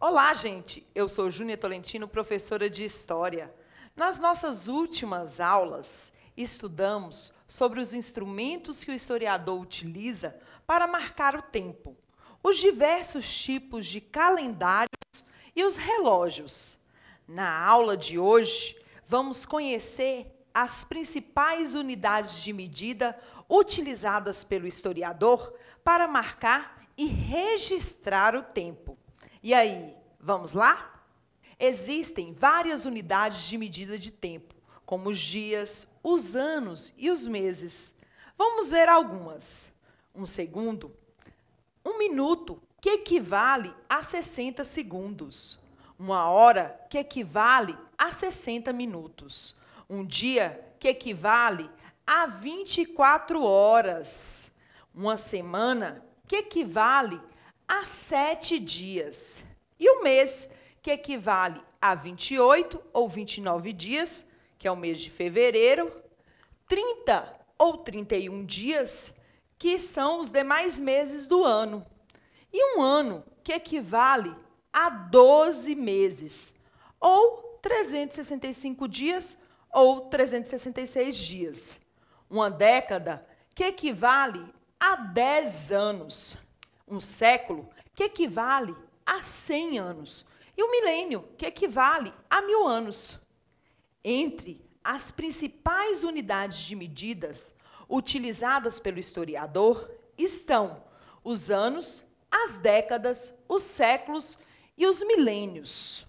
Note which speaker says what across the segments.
Speaker 1: Olá, gente! Eu sou Júnia Tolentino, professora de História. Nas nossas últimas aulas, estudamos sobre os instrumentos que o historiador utiliza para marcar o tempo, os diversos tipos de calendários e os relógios. Na aula de hoje, vamos conhecer as principais unidades de medida utilizadas pelo historiador para marcar e registrar o tempo. E aí, vamos lá? Existem várias unidades de medida de tempo, como os dias, os anos e os meses. Vamos ver algumas. Um segundo. Um minuto, que equivale a 60 segundos. Uma hora, que equivale a 60 minutos. Um dia, que equivale a 24 horas. Uma semana, que equivale a 7 dias. E o mês, que equivale a 28 ou 29 dias, que é o mês de fevereiro, 30 ou 31 dias, que são os demais meses do ano. E um ano, que equivale a 12 meses, ou 365 dias, ou 366 dias. Uma década, que equivale a 10 anos. Um século, que equivale a 100 anos. E um milênio, que equivale a 1000 anos. Entre as principais unidades de medidas utilizadas pelo historiador estão os anos, as décadas, os séculos e os milênios.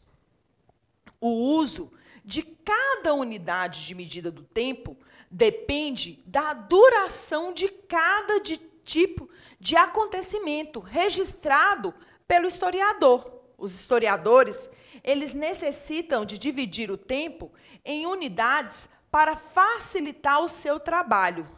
Speaker 1: O uso de cada unidade de medida do tempo depende da duração de cada tipo de acontecimento registrado pelo historiador. Os historiadores, eles necessitam de dividir o tempo em unidades para facilitar o seu trabalho.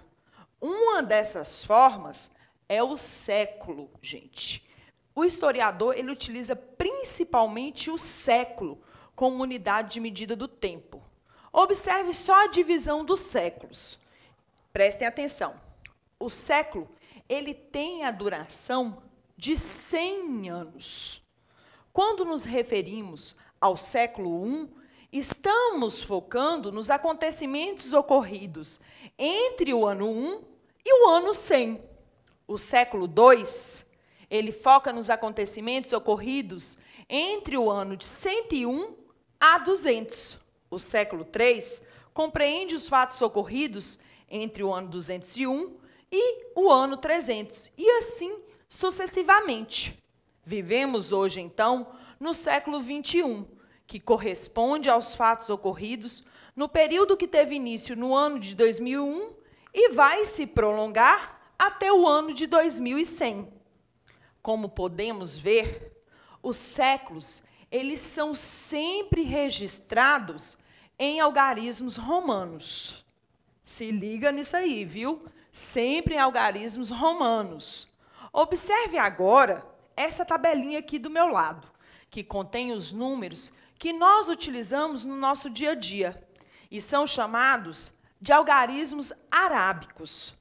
Speaker 1: Uma dessas formas é o século, gente. O historiador, ele utiliza principalmente o século como unidade de medida do tempo. Observe só a divisão dos séculos. Prestem atenção. O século, ele tem a duração de 100 anos. Quando nos referimos ao século I, estamos focando nos acontecimentos ocorridos entre o ano 1 e o ano 100. O século II, ele foca nos acontecimentos ocorridos entre o ano de 101 a 200. O século III compreende os fatos ocorridos entre o ano 201 e o ano 300, e assim sucessivamente. Vivemos hoje, então, no século XXI, que corresponde aos fatos ocorridos no período que teve início no ano de 2001 e vai se prolongar até o ano de 2100. Como podemos ver, os séculos, eles são sempre registrados em algarismos romanos. Se liga nisso aí, viu? Sempre em algarismos romanos. Observe agora essa tabelinha aqui do meu lado, que contém os números que nós utilizamos no nosso dia a dia, e são chamados de algarismos arábicos,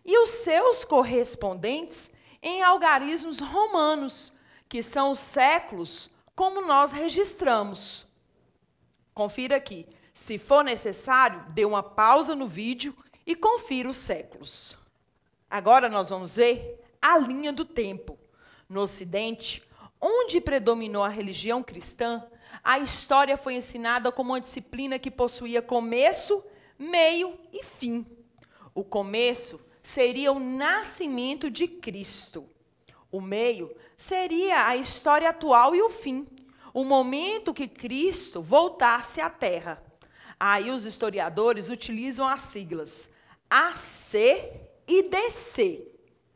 Speaker 1: e os seus correspondentes em algarismos romanos, que são os séculos como nós registramos. Confira aqui. Se for necessário, dê uma pausa no vídeo e confira os séculos. Agora nós vamos ver a linha do tempo. No Ocidente, onde predominou a religião cristã, a história foi ensinada como uma disciplina que possuía começo, meio e fim. O começo seria o nascimento de Cristo. O meio seria a história atual e o fim, o momento que Cristo voltasse à Terra. Aí os historiadores utilizam as siglas AC e DC,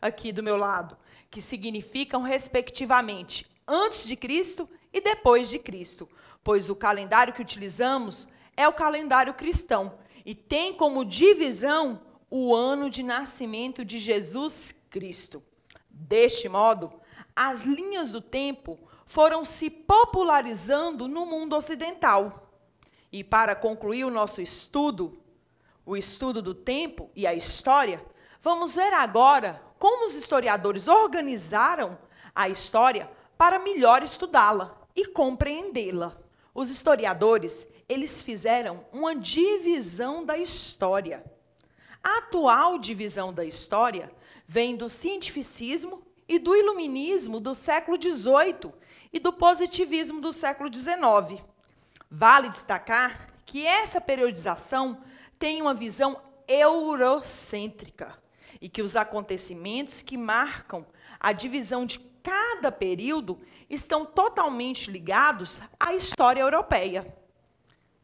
Speaker 1: aqui do meu lado, que significam, respectivamente, antes de Cristo e depois de Cristo, pois o calendário que utilizamos é o calendário cristão e tem como divisão o ano de nascimento de Jesus Cristo. Deste modo, as linhas do tempo foram se popularizando no mundo ocidental. E para concluir o nosso estudo, o estudo do tempo e a história, vamos ver agora como os historiadores organizaram a história para melhor estudá-la e compreendê-la. Os historiadores, eles fizeram uma divisão da história. A atual divisão da história vem do cientificismo e do iluminismo do século XVIII e do positivismo do século XIX. Vale destacar que essa periodização tem uma visão eurocêntrica e que os acontecimentos que marcam a divisão de cada período estão totalmente ligados à história europeia.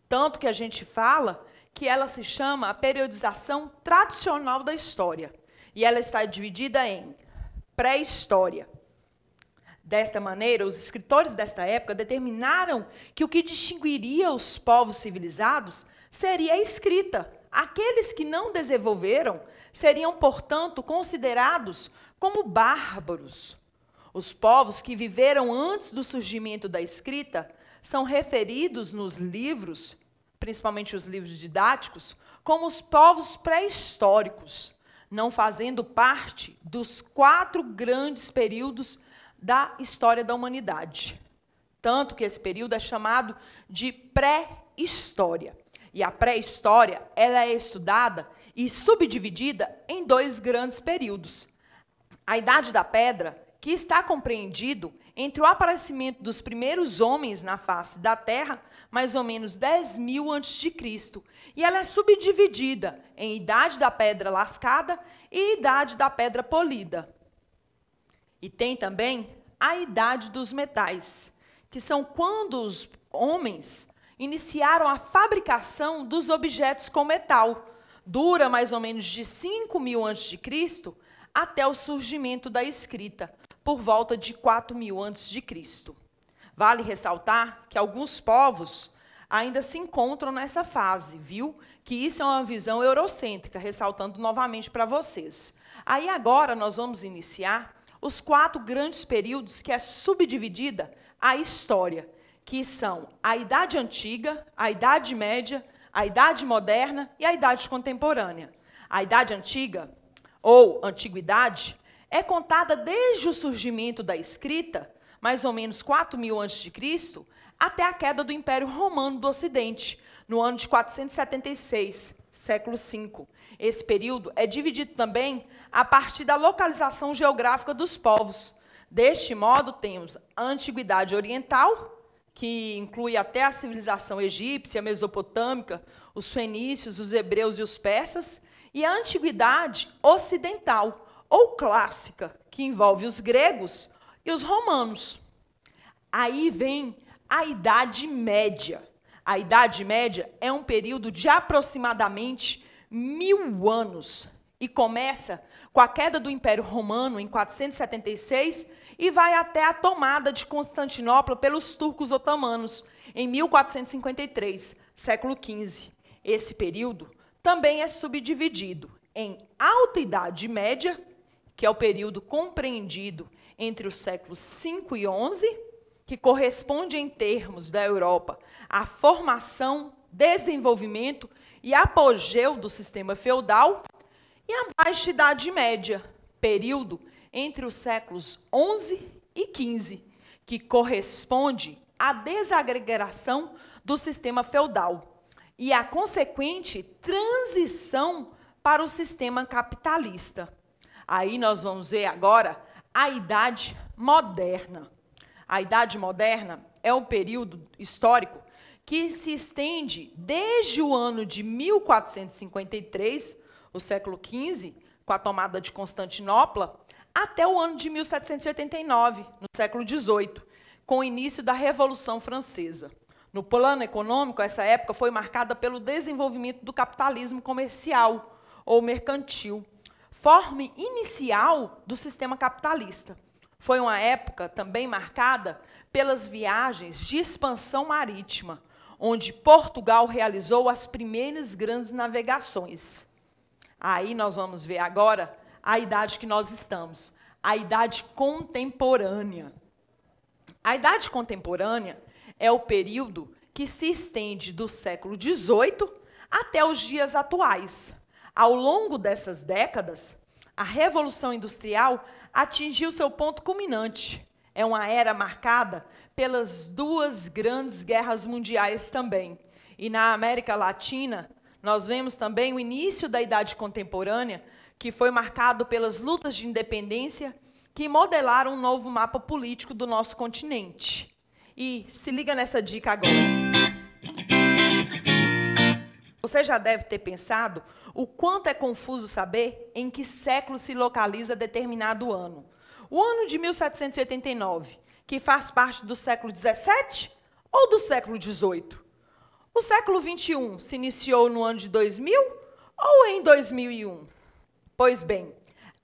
Speaker 1: Tanto que a gente fala que ela se chama a periodização tradicional da história, e ela está dividida em pré-história. Desta maneira, os escritores desta época determinaram que o que distinguiria os povos civilizados seria a escrita. Aqueles que não desenvolveram seriam, portanto, considerados como bárbaros. Os povos que viveram antes do surgimento da escrita são referidos nos livros, principalmente os livros didáticos, como os povos pré-históricos, não fazendo parte dos 4 grandes períodos da história da humanidade. Tanto que esse período é chamado de pré-história. E a pré-história, ela é estudada e subdividida em 2 grandes períodos. A Idade da Pedra, que está compreendido entre o aparecimento dos primeiros homens na face da Terra, mais ou menos 10.000 a.C., e ela é subdividida em Idade da Pedra Lascada e Idade da Pedra Polida. E tem também a Idade dos Metais, que são quando os homens iniciaram a fabricação dos objetos com metal. Dura mais ou menos de 5.000 a.C. até o surgimento da escrita, por volta de 4.000 a.C. Vale ressaltar que alguns povos ainda se encontram nessa fase, viu? Que isso é uma visão eurocêntrica, ressaltando novamente para vocês. Aí agora nós vamos iniciar os 4 grandes períodos que é subdividida a história, que são a Idade Antiga, a Idade Média, a Idade Moderna e a Idade Contemporânea. A Idade Antiga, ou Antiguidade, é contada desde o surgimento da escrita, mais ou menos 4.000 a.C., até a queda do Império Romano do Ocidente, no ano de 476, século V. Esse período é dividido também a partir da localização geográfica dos povos. Deste modo, temos a Antiguidade Oriental, que inclui até a civilização egípcia, mesopotâmica, os fenícios, os hebreus e os persas, e a Antiguidade Ocidental, ou clássica, que envolve os gregos e os romanos. Aí vem a Idade Média. A Idade Média é um período de aproximadamente 1.000 anos e começa com a queda do Império Romano em 476 e vai até a tomada de Constantinopla pelos turcos otomanos em 1453, século XV. Esse período também é subdividido em Alta Idade Média, que é o período compreendido entre os séculos V e XI, que corresponde em termos da Europa à formação, desenvolvimento e apogeu do sistema feudal, e a Baixa Idade Média, período entre os séculos XI e XV, que corresponde à desagregação do sistema feudal e à consequente transição para o sistema capitalista. Aí nós vamos ver agora a Idade Moderna. A Idade Moderna é um período histórico que se estende desde o ano de 1453, o século XV, com a tomada de Constantinopla, até o ano de 1789, no século XVIII, com o início da Revolução Francesa. No plano econômico, essa época foi marcada pelo desenvolvimento do capitalismo comercial ou mercantil, forma inicial do sistema capitalista. Foi uma época também marcada pelas viagens de expansão marítima, onde Portugal realizou as primeiras grandes navegações. Aí nós vamos ver agora a idade que nós estamos, a Idade Contemporânea. A Idade Contemporânea é o período que se estende do século XVIII até os dias atuais. Ao longo dessas décadas, a Revolução Industrial atingiu seu ponto culminante. É uma era marcada pelas duas grandes guerras mundiais também. E na América Latina, nós vemos também o início da Idade Contemporânea, que foi marcado pelas lutas de independência que modelaram um novo mapa político do nosso continente. E se liga nessa dica agora. Você já deve ter pensado o quanto é confuso saber em que século se localiza determinado ano. O ano de 1789, que faz parte do século XVII ou do século XVIII? O século XXI se iniciou no ano de 2000 ou em 2001? Pois bem,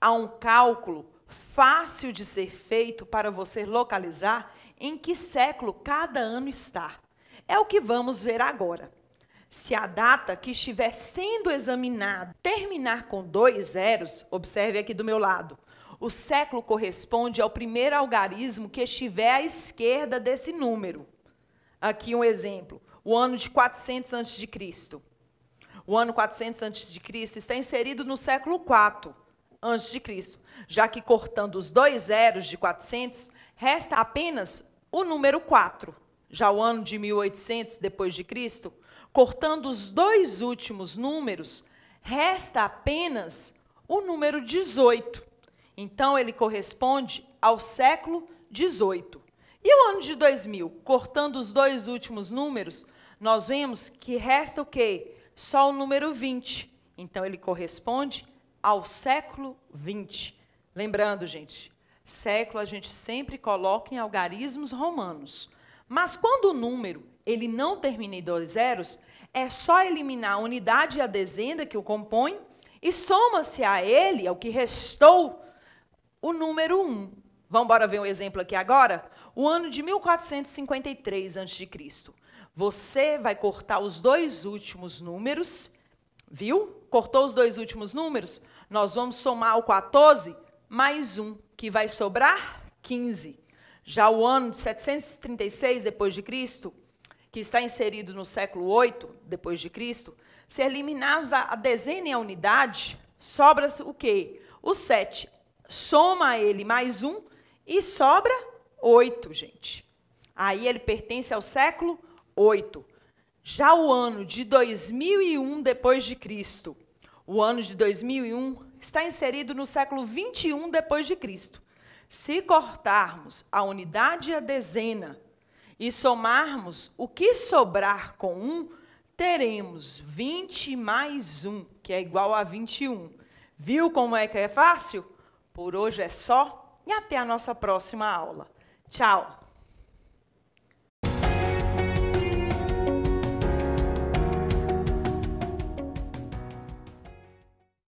Speaker 1: há um cálculo fácil de ser feito para você localizar em que século cada ano está. É o que vamos ver agora. Se a data que estiver sendo examinada terminar com 2 zeros, observe aqui do meu lado, o século corresponde ao primeiro algarismo que estiver à esquerda desse número. Aqui um exemplo, o ano de 400 a.C. O ano 400 a.C. está inserido no século IV a.C., já que cortando os 2 zeros de 400, resta apenas o número 4. Já o ano de 1800 d.C., cortando os 2 últimos números, resta apenas o número 18. Então, ele corresponde ao século XVIII. E o ano de 2000, cortando os 2 últimos números, nós vemos que resta o quê? Só o número 20. Então, ele corresponde ao século XX. Lembrando, gente, século a gente sempre coloca em algarismos romanos. Mas quando o número ele não termina em 2 zeros, é só eliminar a unidade e a dezena que o compõem e soma-se a ele, ao que restou, o número 1. Vamos embora ver um exemplo aqui agora? O ano de 1453 a.C. Você vai cortar os 2 últimos números, viu? Cortou os 2 últimos números, nós vamos somar o 14 mais 1, que vai sobrar 15. Já o ano de 736 d.C., que está inserido no século VIII d.C., se eliminarmos a dezena e a unidade, sobra o quê? O 7. Soma a ele mais 1 e sobra 8, gente. Aí ele pertence ao século VIII. Já o ano de 2001 d.C., o ano de 2001 está inserido no século XXI d.C. Se cortarmos a unidade e a dezena e somarmos o que sobrar com 1, teremos 20 mais 1, que é igual a 21. Viu como é que é fácil? Por hoje é só e até a nossa próxima aula. Tchau!